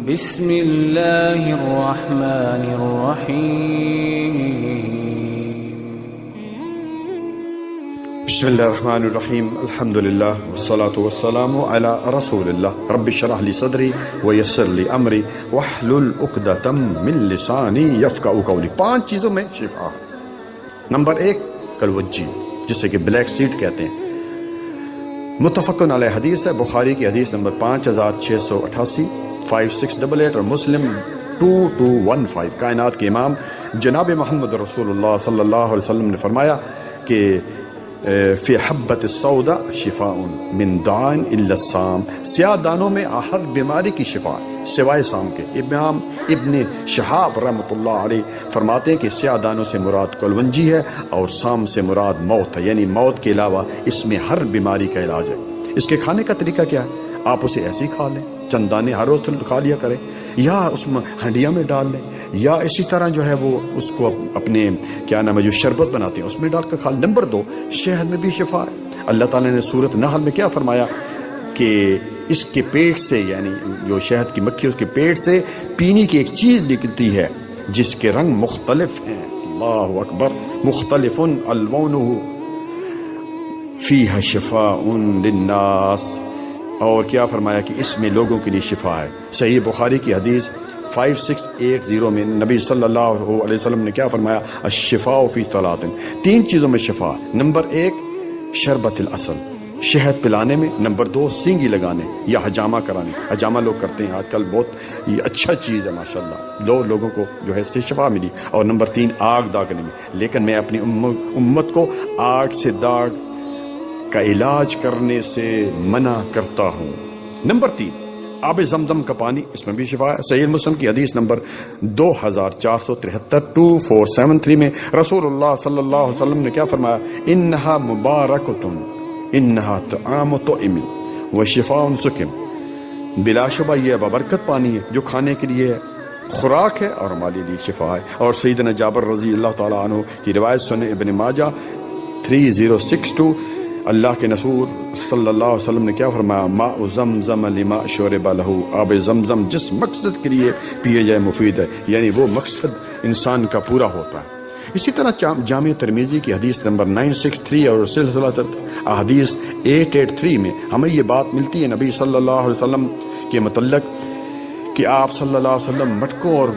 بسم اللہ الرحمن الرحیم بسم اللہ الرحمن الرحیم الحمدللہ والصلاة والسلام علی رسول اللہ رب اشرح لی صدری ویسر لی امری واحلل عقدۃ من لسانی یفقہوا قولی۔ 5 چیزوں میں شفا۔ نمبر 1 کلوجی، جسے کہ بلیک سیڈ کہتے ہیں۔ متفقن علیہ حدیث ہے، بخاری کی حدیث نمبر 5688 5688 اور مسلم 2215۔ کائنات کے امام جناب محمد رسول اللہ صلی اللہ علیہ وسلم نے فرمایا کہ فی حبۃ السوداء شفاء من داء الا السام، سیاہ دانوں میں ہر بیماری کی شفا سوائے سام کے۔ امام ابن شہاب رحمۃ اللہ علیہ فرماتے ہیں کہ سیاہ دانوں سے مراد کلونجی ہے اور سام سے مراد موت ہے، یعنی موت کے علاوہ اس میں ہر بیماری کا علاج ہے۔ اس کے کھانے کا طریقہ کیا ہے؟ آپ اسے ایسے ہی کھا لیں، چند دانے ہر روز کھا لیا کریں، یا اس میں ہنڈیا میں ڈال لیں، یا اسی طرح جو ہے وہ اس کو اپنے کیا نام ہے جو شربت بناتے ہیں اس میں ڈال کر کھا لیں۔ نمبر 2 شہد میں بھی شفا ہے۔ اللہ تعالیٰ نے سورۃ نحل میں کیا فرمایا کہ اس کے پیٹ سے، یعنی جو شہد کی مکھی اس کے پیٹ سے پینے کی ایک چیز نکلتی ہے جس کے رنگ مختلف ہیں، اللہ اکبر، مختلف الوانہ فیہا شفاء للناس۔ اور کیا فرمایا کہ اس میں لوگوں کے لیے شفا ہے۔ صحیح بخاری کی حدیث 5680 میں نبی صلی اللہ علیہ وسلم نے کیا فرمایا؟ الشفاء فی 3 چیزوں میں شفا۔ نمبر 1 شربت العسل، شہد پلانے میں۔ نمبر 2 سینگی لگانے یا حجامہ کرانے، حجامہ لوگ کرتے ہیں آج کل، بہت یہ اچھا چیز ہے ماشاءاللہ، لوگوں کو جو ہے اس سے شفا ملی۔ اور نمبر 3 آگ داغنے میں، لیکن میں اپنی امت کو آگ سے داغ کا علاج کرنے سے منع کرتا ہوں۔ نمبر 3 آب زمزم کا پانی، اس میں بھی شفا ہے۔ صحیح مسلم کی حدیث نمبر 2473 2473 میں رسول اللہ صلی اللہ علیہ وسلم نے کیا فرمایا؟ انہا مبارکتن انہا طعام طعم وشفاء سقم، بلا شبہ یہ بابرکت پانی ہے جو کھانے کے لیے ہے، خوراک ہے اور ہمارے لیے شفا ہے۔ اور سیدنا جابر رضی اللہ تعالیٰ عنہ کی روایت سنیں ابن ماجہ 3062، اللہ کے رسول صلی اللہ علیہ وسلم نے کیا فرمایا؟ ماء زمزم لما شرب لہ، آب زمزم جس مقصد کے لیے پیے جائے مفید ہے، یعنی وہ مقصد انسان کا پورا ہوتا ہے۔ اسی طرح جامع ترمذی کی حدیث نمبر 963 اور سلسلہ احادیث 883 میں ہمیں یہ بات ملتی ہے نبی صلی اللہ علیہ وسلم کے متعلق کہ آپ صلی اللہ علیہ وسلم مٹکوں اور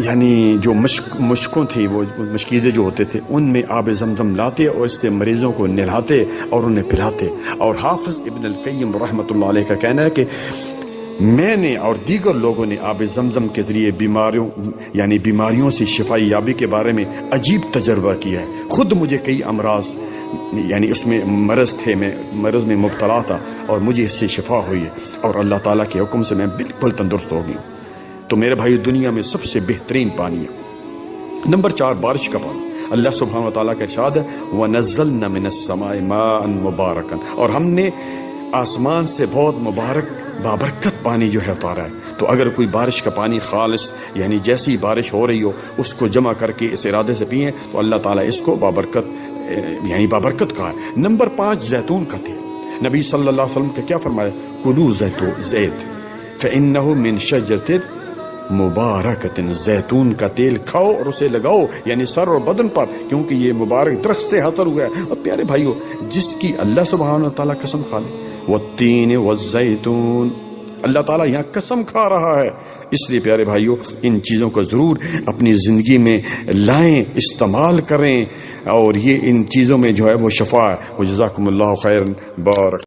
یعنی جو مشکوں تھی، وہ مشکیزیں جو ہوتے تھے، ان میں آب زمزم لاتے اور اس سے مریضوں کو نہلاتے اور انہیں پلاتے۔ اور حافظ ابن القیم رحمۃ اللہ علیہ کا کہنا ہے کہ میں نے اور دیگر لوگوں نے آب زمزم کے ذریعے بیماریوں سے شفائی یابی کے بارے میں عجیب تجربہ کیا ہے۔ خود مجھے کئی امراض، یعنی اس میں مرض تھے، میں مرض میں مبتلا تھا اور مجھے اس سے شفا ہوئی ہے، اور اللہ تعالیٰ کے حکم سے میں بالکل تندرست ہو گئی۔ تو میرے بھائی دنیا میں سب سے بہترین پانی ہے۔ نمبر 4 بارش کا پانی۔ اللہ سبحانہ وتعالیٰ کا ارشاد ہے وَنَزَّلْنَا مِنَ السَّمَاءِ مَاءً مُبَارَكًا، اور ہم نے آسمان سے بہت مبارک بابرکت پانی جو ہے اتارا ہے۔ تو اگر کوئی بارش کا پانی خالص، یعنی جیسی بارش ہو رہی ہو اس کو جمع کر کے اس ارادے سے پئیں تو اللہ تعالیٰ اس کو بابرکت کہا ہے۔ نمبر 5 زیتون کا تیل۔ نبی صلی اللہ علیہ وسلم کا کیا فرمایا؟ کلوا زیت فإنہ من شجرۃ مبارکت، زیتون کا تیل کھاؤ اور اسے لگاؤ، یعنی سر اور بدن پر، کیونکہ یہ مبارک درخت سے حاصل ہوا ہے۔ اور پیارے بھائیو، جس کی اللہ سبحانہ وتعالیٰ قسم کھا لے، والتین والزیتون، اللہ تعالیٰ یہاں قسم کھا رہا ہے۔ اس لیے پیارے بھائیو ان چیزوں کو ضرور اپنی زندگی میں لائیں، استعمال کریں، اور یہ ان چیزوں میں جو ہے وہ شفا ہے۔ وجزاکم اللہ خیرا، بارک